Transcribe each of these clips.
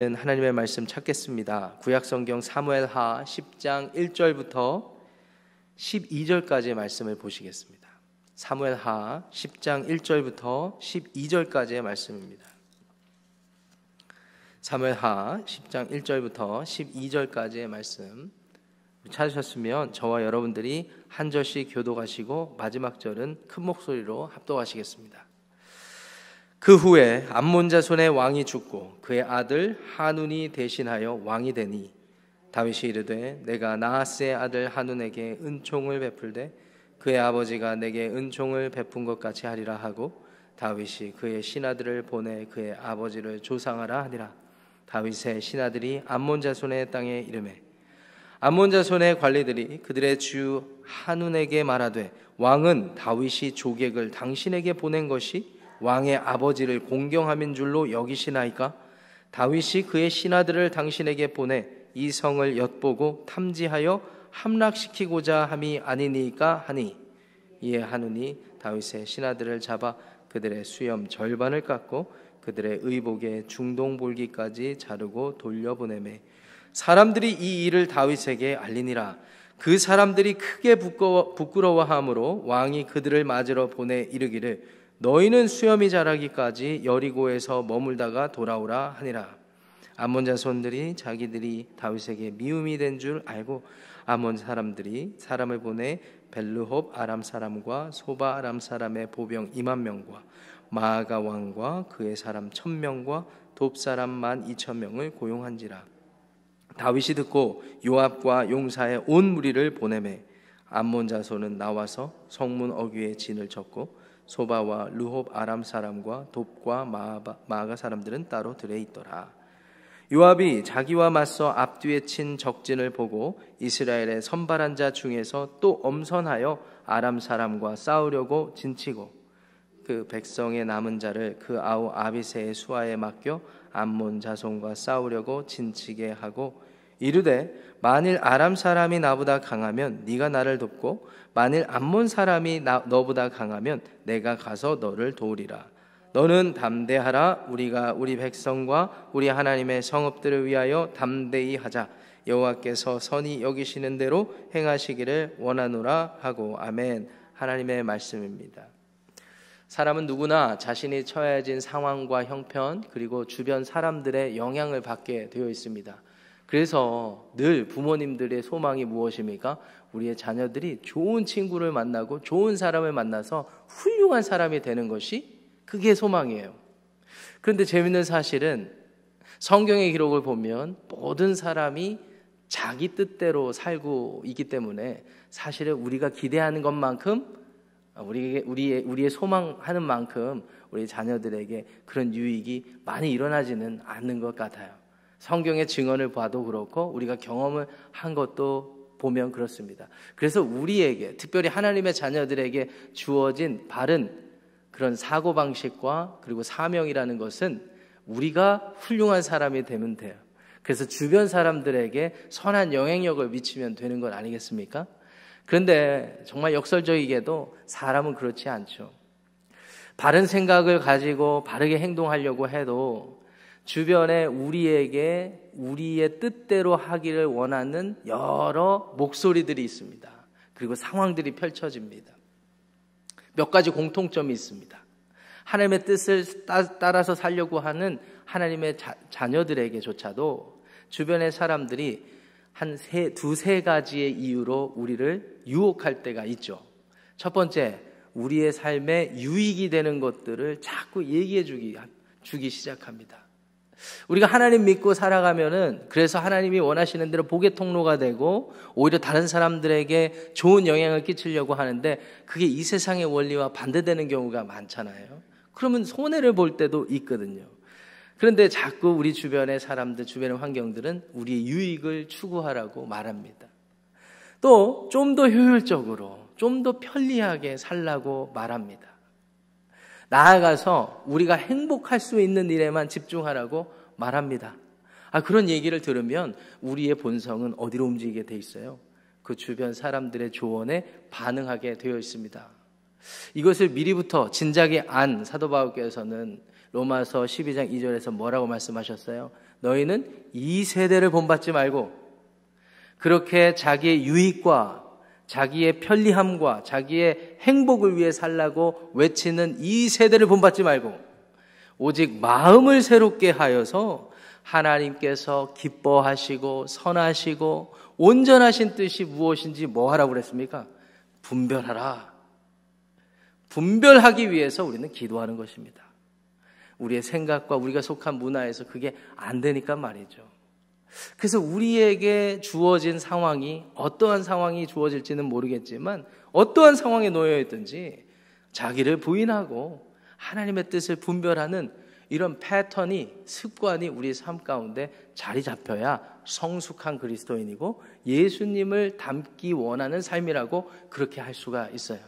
하나님의 말씀 찾겠습니다. 구약성경 사무엘하 10장 1절부터 12절까지의 말씀을 보시겠습니다. 사무엘하 10장 1절부터 12절까지의 말씀입니다. 사무엘하 10장 1절부터 12절까지의 말씀 찾으셨으면 저와 여러분들이 한 절씩 교독하시고 마지막 절은 큰 목소리로 합독하시겠습니다. 그 후에 암몬 자손의 왕이 죽고 그의 아들 하눈이 대신하여 왕이 되니 다윗이 이르되 내가 나하스의 아들 하눈에게 은총을 베풀되 그의 아버지가 내게 은총을 베푼 것 같이 하리라 하고 다윗이 그의 신하들을 보내 그의 아버지를 조상하라 하니라. 다윗의 신하들이 암몬 자손의 땅에 이르매 암몬 자손의 관리들이 그들의 주 하눈에게 말하되 왕은 다윗이 조객을 당신에게 보낸 것이 왕의 아버지를 공경함인 줄로 여기시나이까? 다윗이 그의 신하들을 당신에게 보내 이 성을 엿보고 탐지하여 함락시키고자 함이 아니니까 하니 이에 하누니 다윗의 신하들을 잡아 그들의 수염 절반을 깎고 그들의 의복의 중동볼기까지 자르고 돌려보내매 사람들이 이 일을 다윗에게 알리니라. 그 사람들이 크게 부끄러워하므로 왕이 그들을 맞으러 보내 이르기를 너희는 수염이 자라기까지 여리고에서 머물다가 돌아오라 하니라. 암몬 자손들이 자기들이 다윗에게 미움이 된 줄 알고 암몬 사람들이 사람을 보내 벨르홉 아람 사람과 소바 아람 사람의 보병 20000명과 마아가 왕과 그의 사람 1000명과 돕 사람 12000명을 고용한지라. 다윗이 듣고 요압과 용사의 온 무리를 보내매 암몬 자손은 나와서 성문 어귀에 진을 쳤고 소바와 르홉 아람 사람과 돕과 마아가 사람들은 따로 들에 있더라. 요압이 자기와 맞서 앞뒤에 친 적진을 보고 이스라엘의 선발한 자 중에서 또 엄선하여 아람 사람과 싸우려고 진치고 그 백성의 남은 자를 그 아우 아비새의 수하에 맡겨 암몬 자손과 싸우려고 진치게 하고 이르되 만일 아람 사람이 나보다 강하면 네가 나를 돕고 만일 암몬 사람이 너보다 강하면 내가 가서 너를 도우리라. 너는 담대하라. 우리가 우리 백성과 우리 하나님의 성읍들을 위하여 담대히 하자. 여호와께서 선히 여기시는 대로 행하시기를 원하노라 하고. 아멘. 하나님의 말씀입니다. 사람은 누구나 자신이 처해진 상황과 형편 그리고 주변 사람들의 영향을 받게 되어 있습니다. 그래서 늘 부모님들의 소망이 무엇입니까? 우리의 자녀들이 좋은 친구를 만나고 좋은 사람을 만나서 훌륭한 사람이 되는 것이 그게 소망이에요. 그런데 재밌는 사실은 성경의 기록을 보면 모든 사람이 자기 뜻대로 살고 있기 때문에 사실은 우리가 기대하는 것만큼 우리의 소망하는 만큼 우리 자녀들에게 그런 유익이 많이 일어나지는 않는 것 같아요. 성경의 증언을 봐도 그렇고 우리가 경험을 한 것도 보면 그렇습니다. 그래서 우리에게 특별히 하나님의 자녀들에게 주어진 바른 그런 사고방식과 그리고 사명이라는 것은 우리가 훌륭한 사람이 되면 돼요. 그래서 주변 사람들에게 선한 영향력을 미치면 되는 건 아니겠습니까? 그런데 정말 역설적이게도 사람은 그렇지 않죠. 바른 생각을 가지고 바르게 행동하려고 해도 주변에 우리에게 우리의 뜻대로 하기를 원하는 여러 목소리들이 있습니다. 그리고 상황들이 펼쳐집니다. 몇 가지 공통점이 있습니다. 하나님의 뜻을 따라서 살려고 하는 하나님의 자녀들에게조차도 주변의 사람들이 한 두세 가지의 이유로 우리를 유혹할 때가 있죠. 첫 번째, 우리의 삶에 유익이 되는 것들을 자꾸 얘기해 주기 시작합니다. 우리가 하나님 믿고 살아가면은 그래서 하나님이 원하시는 대로 복의 통로가 되고 오히려 다른 사람들에게 좋은 영향을 끼치려고 하는데 그게 이 세상의 원리와 반대되는 경우가 많잖아요. 그러면 손해를 볼 때도 있거든요. 그런데 자꾸 우리 주변의 사람들, 주변의 환경들은 우리의 유익을 추구하라고 말합니다. 또 좀 더 효율적으로, 좀 더 편리하게 살라고 말합니다. 나아가서 우리가 행복할 수 있는 일에만 집중하라고 말합니다. 그런 얘기를 들으면 우리의 본성은 어디로 움직이게 돼 있어요? 그 주변 사람들의 조언에 반응하게 되어 있습니다. 이것을 미리부터 진작에 안 사도 바울께서는 로마서 12장 2절에서 뭐라고 말씀하셨어요? 너희는 이 세대를 본받지 말고 그렇게 자기의 유익과 자기의 편리함과 자기의 행복을 위해 살라고 외치는 이 세대를 본받지 말고 오직 마음을 새롭게 하여서 하나님께서 기뻐하시고 선하시고 온전하신 뜻이 무엇인지 뭐 하라고 그랬습니까? 분별하라. 분별하기 위해서 우리는 기도하는 것입니다. 우리의 생각과 우리가 속한 문화에서 그게 안 되니까 말이죠. 그래서 우리에게 주어진 상황이 어떠한 상황이 주어질지는 모르겠지만 어떠한 상황에 놓여 있든지 자기를 부인하고 하나님의 뜻을 분별하는 이런 패턴이 습관이 우리 삶 가운데 자리 잡혀야 성숙한 그리스도인이고 예수님을 닮기 원하는 삶이라고 그렇게 할 수가 있어요.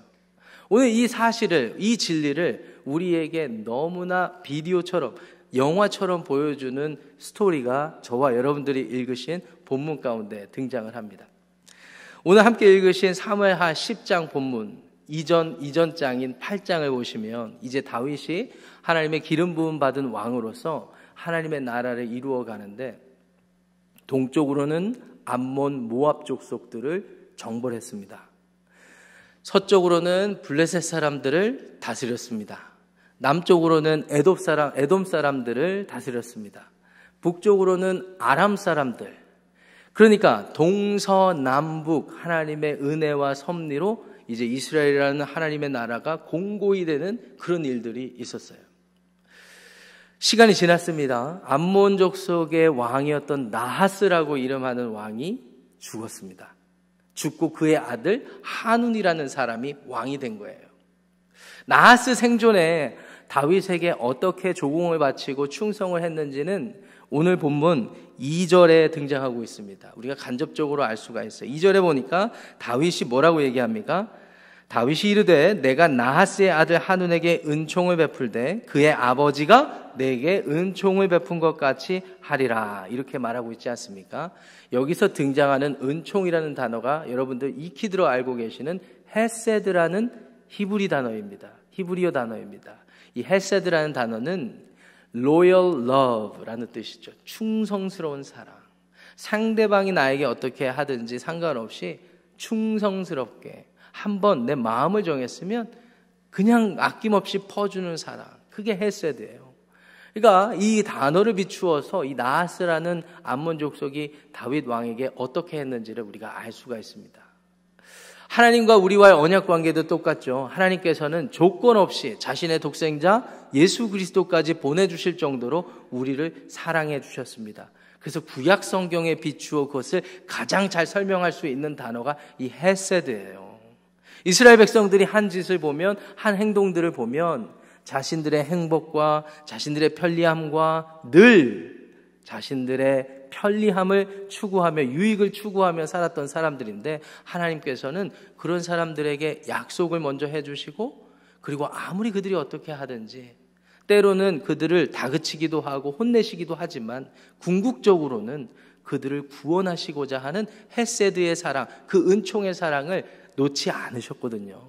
오늘 이 사실을, 이 진리를 우리에게 너무나 비디오처럼 영화처럼 보여주는 스토리가 저와 여러분들이 읽으신 본문 가운데 등장을 합니다. 오늘 함께 읽으신 사무엘하 10장 본문 이전 장인 8장을 보시면 이제 다윗이 하나님의 기름 부음 받은 왕으로서 하나님의 나라를 이루어 가는데 동쪽으로는 암몬 모압 족속들을 정벌했습니다. 서쪽으로는 블레셋 사람들을 다스렸습니다. 남쪽으로는 에돔 사람들을 다스렸습니다. 북쪽으로는 아람 사람들. 그러니까 동서남북 하나님의 은혜와 섭리로 이제 이스라엘이라는 하나님의 나라가 공고히 되는 그런 일들이 있었어요. 시간이 지났습니다. 암몬 족속의 왕이었던 나하스라고 이름하는 왕이 죽었습니다. 죽고 그의 아들 하눈이라는 사람이 왕이 된 거예요. 나하스 생존에 다윗에게 어떻게 조공을 바치고 충성을 했는지는 오늘 본문 2절에 등장하고 있습니다. 우리가 간접적으로 알 수가 있어요. 2절에 보니까 다윗이 뭐라고 얘기합니까? 다윗이 이르되 내가 나하스의 아들 하눈에게 은총을 베풀되 그의 아버지가 내게 은총을 베푼 것 같이 하리라, 이렇게 말하고 있지 않습니까? 여기서 등장하는 은총이라는 단어가 여러분들 익히 들어 알고 계시는 헤세드라는 히브리어 단어입니다. 이 헤세드라는 단어는 loyal love라는 뜻이죠. 충성스러운 사랑. 상대방이 나에게 어떻게 하든지 상관없이 충성스럽게 한번 내 마음을 정했으면 그냥 아낌없이 퍼주는 사랑. 그게 헤세드예요. 그러니까 이 단어를 비추어서 이 나하스라는 암몬 족속이 다윗 왕에게 어떻게 했는지를 우리가 알 수가 있습니다. 하나님과 우리와의 언약 관계도 똑같죠. 하나님께서는 조건 없이 자신의 독생자 예수 그리스도까지 보내주실 정도로 우리를 사랑해 주셨습니다. 그래서 구약 성경에 비추어 그것을 가장 잘 설명할 수 있는 단어가 이 헤세드예요. 이스라엘 백성들이 한 짓을 보면, 한 행동들을 보면 자신들의 행복과 자신들의 편리함과 늘 자신들의 편리함을 추구하며 유익을 추구하며 살았던 사람들인데 하나님께서는 그런 사람들에게 약속을 먼저 해주시고 그리고 아무리 그들이 어떻게 하든지 때로는 그들을 다그치기도 하고 혼내시기도 하지만 궁극적으로는 그들을 구원하시고자 하는 헤세드의 사랑, 그 은총의 사랑을 놓지 않으셨거든요.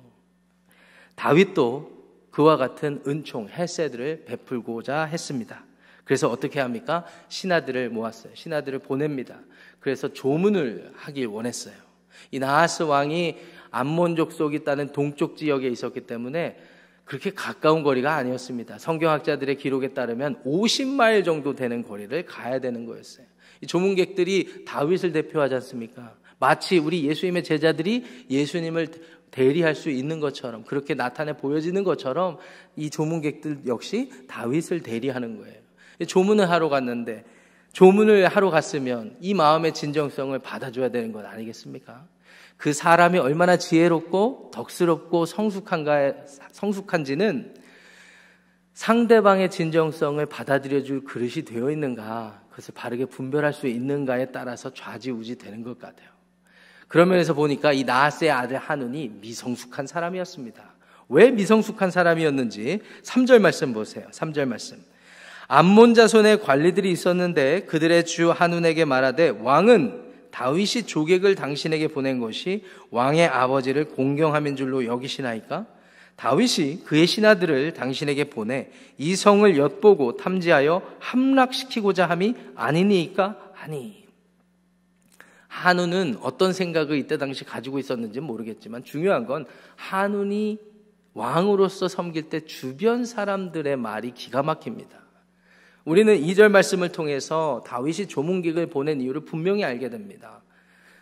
다윗도 그와 같은 은총, 헤세드를 베풀고자 했습니다. 그래서 어떻게 합니까? 신하들을 모았어요. 신하들을 보냅니다. 그래서 조문을 하길 원했어요. 이 나하스 왕이 암몬 족속이 있다는 동쪽 지역에 있었기 때문에 그렇게 가까운 거리가 아니었습니다. 성경학자들의 기록에 따르면 50마일 정도 되는 거리를 가야 되는 거였어요. 이 조문객들이 다윗을 대표하지 않습니까? 마치 우리 예수님의 제자들이 예수님을 대리할 수 있는 것처럼, 그렇게 나타내 보여지는 것처럼 이 조문객들 역시 다윗을 대리하는 거예요. 조문을 하러 갔는데, 조문을 하러 갔으면 이 마음의 진정성을 받아줘야 되는 것 아니겠습니까? 그 사람이 얼마나 지혜롭고 덕스럽고 성숙한지는 상대방의 진정성을 받아들여줄 그릇이 되어 있는가, 그것을 바르게 분별할 수 있는가에 따라서 좌지우지 되는 것 같아요. 그런 면에서 보니까 이 나하스의 아들 하눈이 미성숙한 사람이었습니다. 왜 미성숙한 사람이었는지 3절 말씀 보세요. 3절 말씀. 암몬 자손의 관리들이 있었는데 그들의 주 하눈에게 말하되 왕은 다윗이 조객을 당신에게 보낸 것이 왕의 아버지를 공경함인 줄로 여기시나이까? 다윗이 그의 신하들을 당신에게 보내 이 성을 엿보고 탐지하여 함락시키고자 함이 아니니까 하니. 한운은 어떤 생각을 이때 당시 가지고 있었는지는 모르겠지만 중요한 건 한운이 왕으로서 섬길 때 주변 사람들의 말이 기가 막힙니다. 우리는 2절 말씀을 통해서 다윗이 조문객을 보낸 이유를 분명히 알게 됩니다.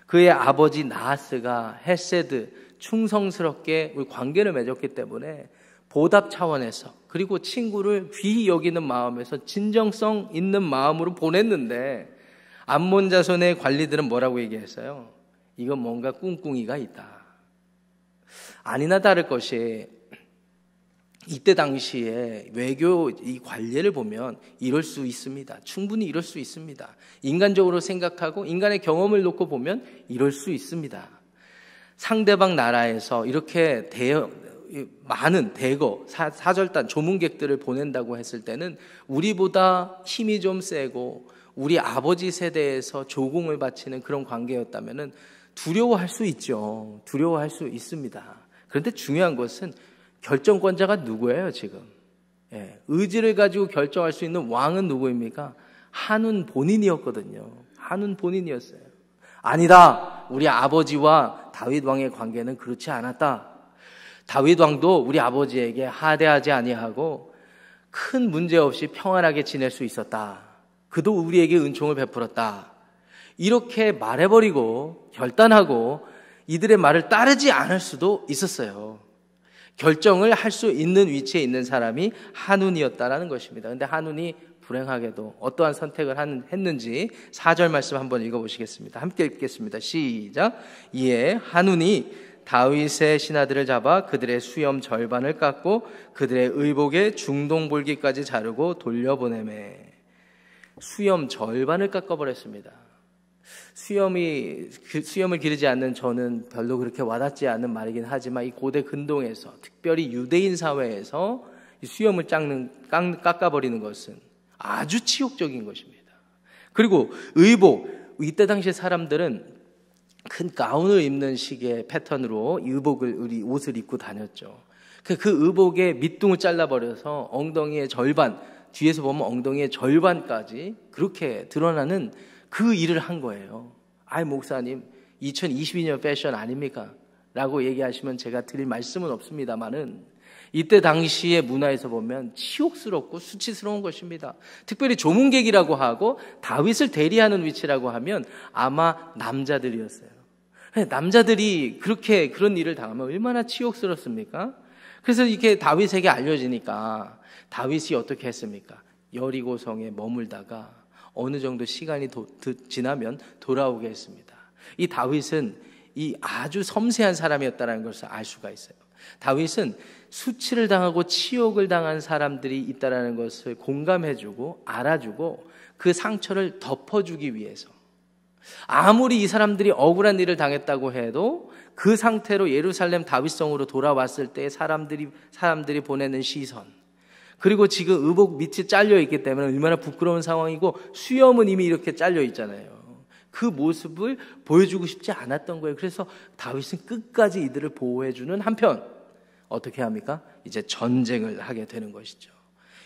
그의 아버지 나하스가 헤세드, 충성스럽게 우리 관계를 맺었기 때문에 보답 차원에서, 그리고 친구를 귀히 여기는 마음에서 진정성 있는 마음으로 보냈는데 암몬 자손의 관리들은 뭐라고 얘기했어요? 이건 뭔가 꿍꿍이가 있다. 아니나 다를 것이 이때 당시에 외교 이 관례를 보면 이럴 수 있습니다. 충분히 이럴 수 있습니다. 인간적으로 생각하고 인간의 경험을 놓고 보면 이럴 수 있습니다. 상대방 나라에서 이렇게 많은 대거 사절단 조문객들을 보낸다고 했을 때는 우리보다 힘이 좀 세고 우리 아버지 세대에서 조공을 바치는 그런 관계였다면 두려워할 수 있죠. 두려워할 수 있습니다. 그런데 중요한 것은 결정권자가 누구예요, 지금? 의지를 가지고 결정할 수 있는 왕은 누구입니까? 한운 본인이었거든요. 한운 본인이었어요. 아니다. 우리 아버지와 다윗 왕의 관계는 그렇지 않았다. 다윗 왕도 우리 아버지에게 하대하지 아니하고 큰 문제 없이 평안하게 지낼 수 있었다. 그도 우리에게 은총을 베풀었다. 이렇게 말해버리고 결단하고 이들의 말을 따르지 않을 수도 있었어요. 결정을 할 수 있는 위치에 있는 사람이 한운이었다라는 것입니다. 그런데 한운이 불행하게도 어떠한 선택을 했는지 4절 말씀 한번 읽어보시겠습니다. 함께 읽겠습니다. 시작. 이에 한운이 다윗의 신하들을 잡아 그들의 수염 절반을 깎고 그들의 의복의 중동볼기까지 자르고 돌려보내매. 수염 절반을 깎아버렸습니다. 수염을 기르지 않는 저는 별로 그렇게 와닿지 않는 말이긴 하지만 이 고대 근동에서 특별히 유대인 사회에서 수염을 깎아버리는 것은 아주 치욕적인 것입니다. 그리고 의복, 이때 당시 사람들은 큰 가운을 입는 식의 패턴으로 우리 옷을 입고 다녔죠. 그 의복의 밑둥을 잘라버려서 엉덩이의 절반, 뒤에서 보면 엉덩이의 절반까지 그렇게 드러나는 그 일을 한 거예요. 아이 목사님 2022년 패션 아닙니까? 라고 얘기하시면 제가 드릴 말씀은 없습니다만은 이때 당시의 문화에서 보면 치욕스럽고 수치스러운 것입니다. 특별히 조문객이라고 하고 다윗을 대리하는 위치라고 하면 아마 남자들이었어요. 남자들이 그런 일을 당하면 얼마나 치욕스럽습니까? 그래서 이렇게 다윗에게 알려지니까 다윗이 어떻게 했습니까? 여리고성에 머물다가 어느 정도 시간이 지나면 돌아오게 했습니다. 이 다윗은 이 아주 섬세한 사람이었다는 것을 알 수가 있어요. 다윗은 수치를 당하고 치욕을 당한 사람들이 있다는 것을 공감해주고 알아주고 그 상처를 덮어주기 위해서 아무리 이 사람들이 억울한 일을 당했다고 해도 그 상태로 예루살렘 다윗성으로 돌아왔을 때 사람들이 보내는 시선, 그리고 지금 의복 밑이 잘려 있기 때문에 얼마나 부끄러운 상황이고 수염은 이미 이렇게 잘려 있잖아요. 그 모습을 보여주고 싶지 않았던 거예요. 그래서 다윗은 끝까지 이들을 보호해주는 한편 어떻게 합니까? 이제 전쟁을 하게 되는 것이죠.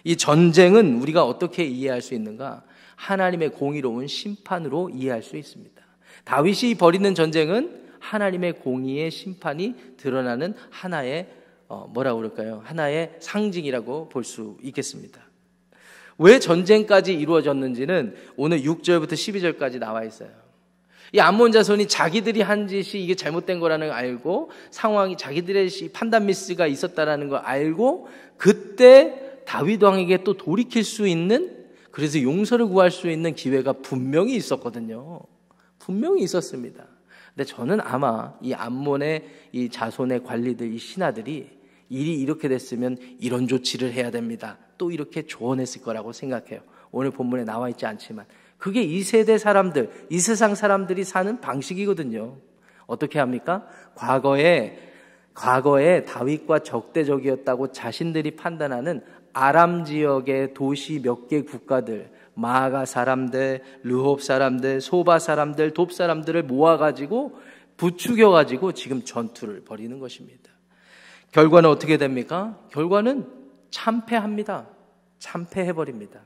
이 전쟁은 우리가 어떻게 이해할 수 있는가? 하나님의 공의로운 심판으로 이해할 수 있습니다. 다윗이 벌이는 전쟁은 하나님의 공의의 심판이 드러나는 하나의 하나의 상징이라고 볼 수 있겠습니다. 왜 전쟁까지 이루어졌는지는 오늘 6절부터 12절까지 나와 있어요. 이 암몬 자손이 자기들이 한 짓이 이게 잘못된 거라는 걸 알고 상황이 자기들의 판단 미스가 있었다라는 걸 알고 그때 다윗 왕에게 또 돌이킬 수 있는, 그래서 용서를 구할 수 있는 기회가 분명히 있었거든요. 분명히 있었습니다. 근데 저는 아마 이 암몬의 이 자손의 관리들, 이 신하들이 일이 이렇게 됐으면 이런 조치를 해야 됩니다, 또 이렇게 조언했을 거라고 생각해요. 오늘 본문에 나와 있지 않지만 그게 이 세대 사람들, 이 세상 사람들이 사는 방식이거든요. 어떻게 합니까? 과거에 다윗과 적대적이었다고 자신들이 판단하는 아람 지역의 도시 몇 개 국가들, 마아가 사람들, 르홉 사람들, 소바 사람들, 돕 사람들을 모아가지고 부추겨가지고 지금 전투를 벌이는 것입니다. 결과는 어떻게 됩니까? 결과는 참패합니다. 참패해버립니다.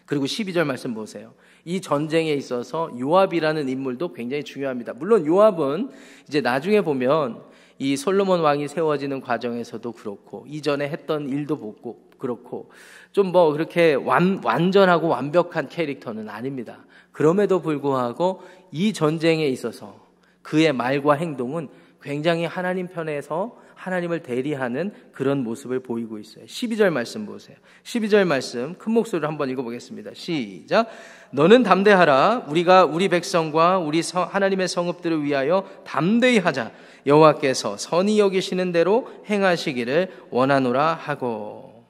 그리고 12절 말씀 보세요. 이 전쟁에 있어서 요압이라는 인물도 굉장히 중요합니다. 물론 요압은 이제 나중에 보면 이 솔로몬 왕이 세워지는 과정에서도 그렇고 이전에 했던 일도 보고 그렇고 좀 뭐 그렇게 완전하고 완벽한 캐릭터는 아닙니다. 그럼에도 불구하고 이 전쟁에 있어서 그의 말과 행동은 굉장히 하나님 편에서 하나님을 대리하는 그런 모습을 보이고 있어요. 12절 말씀 보세요. 12절 말씀 큰 목소리로 한번 읽어보겠습니다. 시작. 너는 담대하라. 우리가 우리 백성과 우리 하나님의 성읍들을 위하여 담대히 하자. 여호와께서 선히 여기시는 대로 행하시기를 원하노라 하고.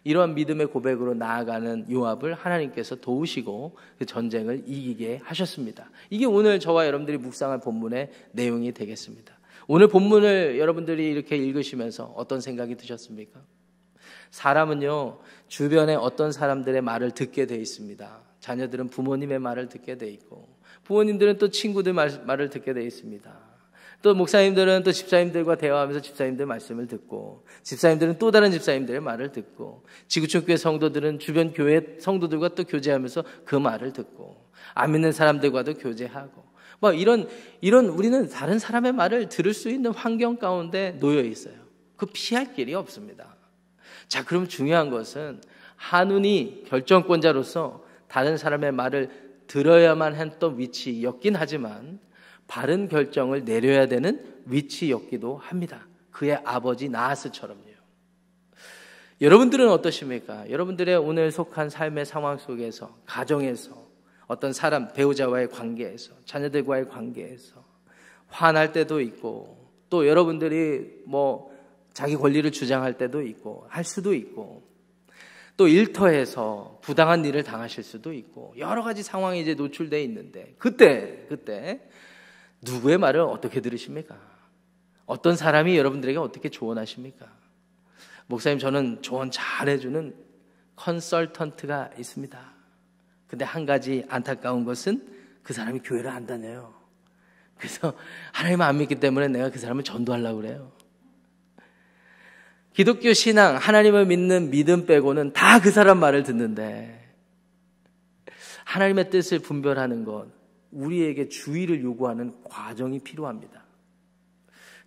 이러한 믿음의 고백으로 나아가는 요압을 하나님께서 도우시고 그 전쟁을 이기게 하셨습니다. 이게 오늘 저와 여러분들이 묵상할 본문의 내용이 되겠습니다. 오늘 본문을 여러분들이 이렇게 읽으시면서 어떤 생각이 드셨습니까? 사람은요, 주변에 어떤 사람들의 말을 듣게 돼 있습니다. 자녀들은 부모님의 말을 듣게 돼 있고, 부모님들은 또 친구들 말을 듣게 돼 있습니다. 또 목사님들은 또 집사님들과 대화하면서 집사님들 말씀을 듣고, 집사님들은 또 다른 집사님들의 말을 듣고, 지구촌교회 성도들은 주변 교회 성도들과 또 교제하면서 그 말을 듣고, 안 믿는 사람들과도 교제하고, 뭐 이런 우리는 다른 사람의 말을 들을 수 있는 환경 가운데 놓여 있어요. 그 피할 길이 없습니다. 자, 그럼 중요한 것은 한운이 결정권자로서 다른 사람의 말을 들어야만 했던 위치였긴 하지만 바른 결정을 내려야 되는 위치였기도 합니다. 그의 아버지 나하스처럼요. 여러분들은 어떠십니까? 여러분들의 오늘 속한 삶의 상황 속에서, 가정에서, 어떤 사람, 배우자와의 관계에서, 자녀들과의 관계에서 화날 때도 있고, 또 여러분들이 뭐 자기 권리를 주장할 때도 있고, 할 수도 있고, 또 일터에서 부당한 일을 당하실 수도 있고, 여러 가지 상황이 이제 노출되어 있는데, 그때 누구의 말을 어떻게 들으십니까? 어떤 사람이 여러분들에게 어떻게 조언하십니까? 목사님, 저는 조언 잘 해주는 컨설턴트가 있습니다. 근데 한 가지 안타까운 것은 그 사람이 교회를 안 다녀요. 그래서 하나님을 안 믿기 때문에 내가 그 사람을 전도하려고 그래요. 기독교 신앙, 하나님을 믿는 믿음 빼고는 다 그 사람 말을 듣는데, 하나님의 뜻을 분별하는 것, 우리에게 주의를 요구하는 과정이 필요합니다.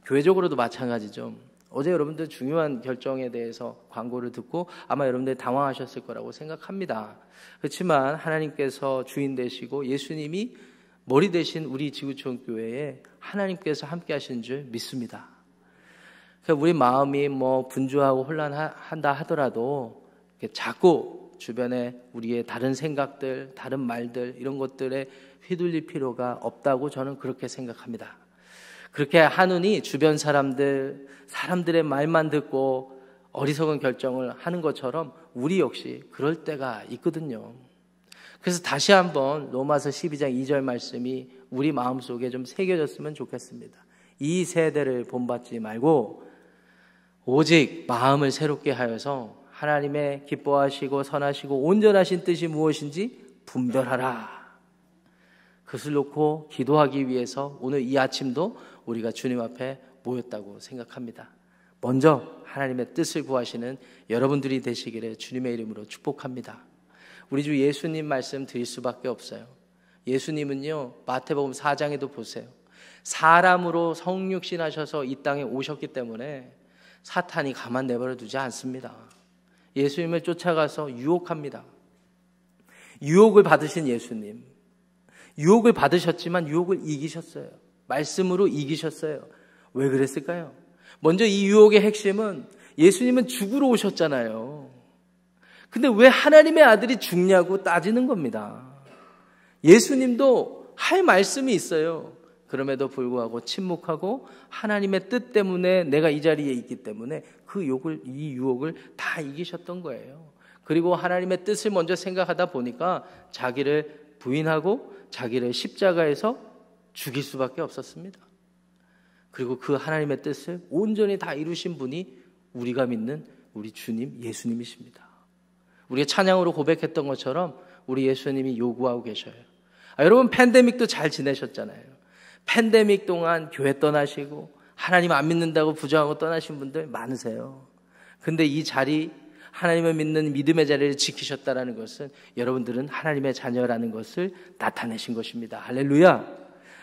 교회적으로도 마찬가지죠. 어제 여러분들 중요한 결정에 대해서 광고를 듣고 아마 여러분들 당황하셨을 거라고 생각합니다. 그렇지만 하나님께서 주인 되시고 예수님이 머리 되신 우리 지구촌 교회에 하나님께서 함께 하신 줄 믿습니다. 우리 마음이 뭐 분주하고 혼란한다 하더라도 자꾸 주변에 우리의 다른 생각들, 다른 말들 이런 것들에 휘둘릴 필요가 없다고 저는 그렇게 생각합니다. 그렇게 한운이 주변 사람들의 말만 듣고 어리석은 결정을 하는 것처럼 우리 역시 그럴 때가 있거든요. 그래서 다시 한번 로마서 12장 2절 말씀이 우리 마음속에 좀 새겨졌으면 좋겠습니다. 이 세대를 본받지 말고 오직 마음을 새롭게 하여서 하나님의 기뻐하시고 선하시고 온전하신 뜻이 무엇인지 분별하라. 그것을 놓고 기도하기 위해서 오늘 이 아침도 우리가 주님 앞에 모였다고 생각합니다. 먼저 하나님의 뜻을 구하시는 여러분들이 되시기를 주님의 이름으로 축복합니다. 우리 주 예수님 말씀 드릴 수밖에 없어요. 예수님은요, 마태복음 4장에도 보세요. 사람으로 성육신 하셔서 이 땅에 오셨기 때문에 사탄이 가만 내버려 두지 않습니다. 예수님을 쫓아가서 유혹합니다. 유혹을 받으신 예수님, 유혹을 받으셨지만 유혹을 이기셨어요. 말씀으로 이기셨어요. 왜 그랬을까요? 먼저 이 유혹의 핵심은 예수님은 죽으러 오셨잖아요. 근데 왜 하나님의 아들이 죽냐고 따지는 겁니다. 예수님도 할 말씀이 있어요. 그럼에도 불구하고 침묵하고 하나님의 뜻 때문에 내가 이 자리에 있기 때문에 이 유혹을 다 이기셨던 거예요. 그리고 하나님의 뜻을 먼저 생각하다 보니까 자기를 부인하고 자기를 십자가에서 죽일 수밖에 없었습니다. 그리고 그 하나님의 뜻을 온전히 다 이루신 분이 우리가 믿는 우리 주님 예수님이십니다. 우리가 찬양으로 고백했던 것처럼 우리 예수님이 요구하고 계셔요. 여러분 팬데믹도 잘 지내셨잖아요. 팬데믹 동안 교회 떠나시고 하나님 안 믿는다고 부정하고 떠나신 분들 많으세요. 근데 이 자리, 하나님을 믿는 믿음의 자리를 지키셨다라는 것은 여러분들은 하나님의 자녀라는 것을 나타내신 것입니다. 할렐루야.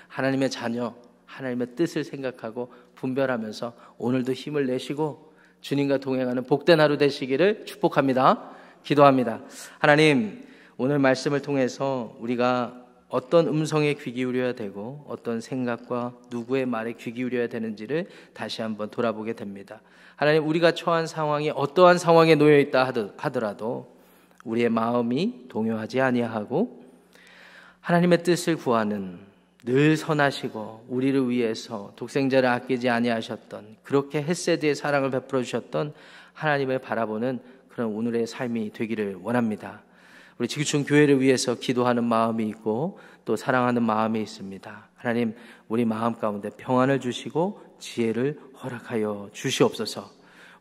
하나님의 자녀, 하나님의 뜻을 생각하고 분별하면서 오늘도 힘을 내시고 주님과 동행하는 복된 하루 되시기를 축복합니다. 기도합니다. 하나님, 오늘 말씀을 통해서 우리가 어떤 음성에 귀 기울여야 되고 어떤 생각과 누구의 말에 귀 기울여야 되는지를 다시 한번 돌아보게 됩니다. 하나님, 우리가 처한 상황이 어떠한 상황에 놓여 있다 하더라도 우리의 마음이 동요하지 아니하고 하나님의 뜻을 구하는, 늘 선하시고 우리를 위해서 독생자를 아끼지 아니하셨던, 그렇게 헷세드의 사랑을 베풀어 주셨던 하나님을 바라보는 그런 오늘의 삶이 되기를 원합니다. 우리 지구촌 교회를 위해서 기도하는 마음이 있고 또 사랑하는 마음이 있습니다. 하나님, 우리 마음 가운데 평안을 주시고 지혜를 허락하여 주시옵소서.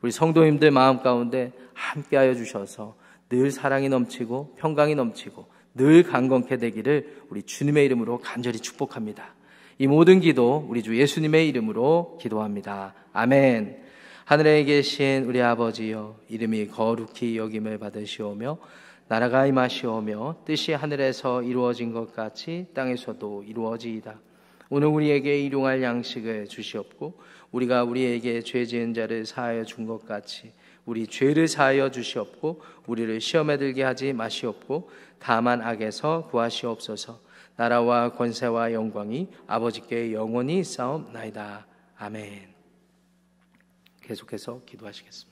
우리 성도님들 마음 가운데 함께하여 주셔서 늘 사랑이 넘치고 평강이 넘치고 늘 강건케 되기를 우리 주님의 이름으로 간절히 축복합니다. 이 모든 기도 우리 주 예수님의 이름으로 기도합니다. 아멘. 하늘에 계신 우리 아버지여, 이름이 거룩히 여김을 받으시오며 나라가 임하시오며 뜻이 하늘에서 이루어진 것 같이 땅에서도 이루어지이다. 오늘 우리에게 일용할 양식을 주시옵고 우리가 우리에게 죄 지은 자를 사하여 준 것 같이 우리 죄를 사하여 주시옵고 우리를 시험에 들게 하지 마시옵고 다만 악에서 구하시옵소서. 나라와 권세와 영광이 아버지께 영원히 있사옵나이다. 아멘. 계속해서 기도하시겠습니다.